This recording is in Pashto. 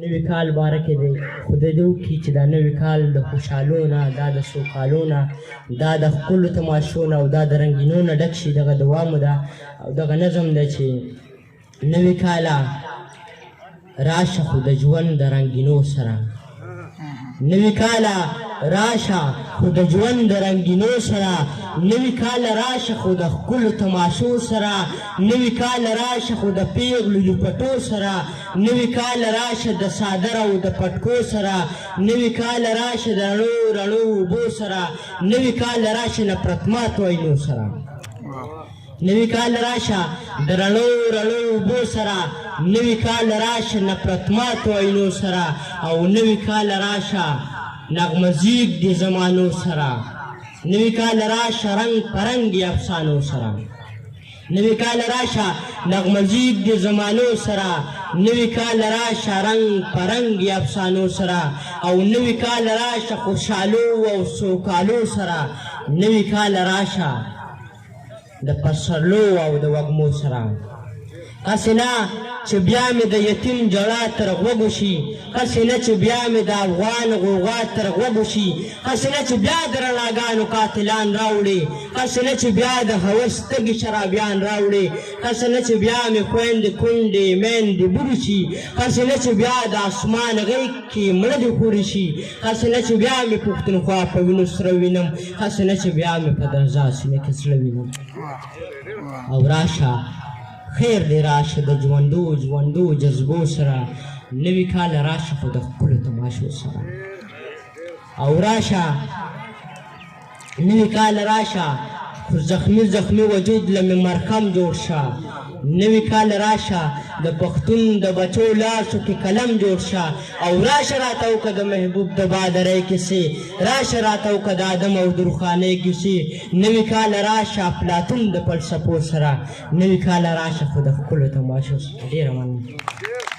نوي کال باره کې دی خدای دې وکړي چې دا نوي کال د خوشحالو نه دا د سوکالو نه دا د ښکلو تماشو نه او دا د رنګینو نه ډک شي دغه دعا مو ده او دغه نظم ده چې نوي کاله راشه خو د ژوند د رنګینو سره نوي کاله راشه خو د ژوند د رنګینو سره نوي کاله راشه خو د ښکلو تماشو سره نوي کاله راشه خو د پیغلو لپټو سره نوي کاله راشه د څادر او د پټکو سره نوي کاله راشه د رڼو رڼو اوبو سره نوي کاله راشه نفرتماتو عینو سره نوي کال راشه د رڼو رڼو اوبو سره نوي کال راشه نفرتماتو عینو سره او نوي کال راشه نغمزیږ د زمانو سره نوي کال راشه رنګ پرنګي افسانو سره نوي کال راشه نغمزیږ د زمانو سره نوي کال راشه رنګ پرنګي افسانو سره او نوي کال راشه خوشحالو او سوکالو سره نوي کال راشه د پسرلو او د وږمو سره هسې نه چې بیا مې د یتیم ژړا تر غوږو شي هسې نه چې بیا مې د افغان غوغا تر غوږو شي هسې نه چې بیا د رڼاګانو قاتلان راوړي هسې نه چې بیا د هوس تږي شرابیان راوړي هسې نه چې بیا مې خویندې کونډې میندې بوډې شي هسې نه چې بیا د اسمان غیږ کې مړه دې خورې شي هسې نه چې بیا مې پښتونخوا په وینو سره وینم هسې نه چې بیا مې په درزا سینه کې زړه وینم او راشه خیر دې راشه د ژوندو جذبو سره نوي کال راشه خو د ښکلو تماشو سره او راشه نوي کال راشه خو زخمي وجود له مې مرکم جوړ شه نوي کال راشه د پښتون د بچو لاسو کې قلم جوړ شه او راشه راته وکړه د محبوب د بادرۍ کیسې راشه راته وکړه د آدم او درخانۍ کیسې نوي کال راشه افلاطون د فلسفو سره نوي کال راشه خو د ښکلو تماشو سره ډېره مننه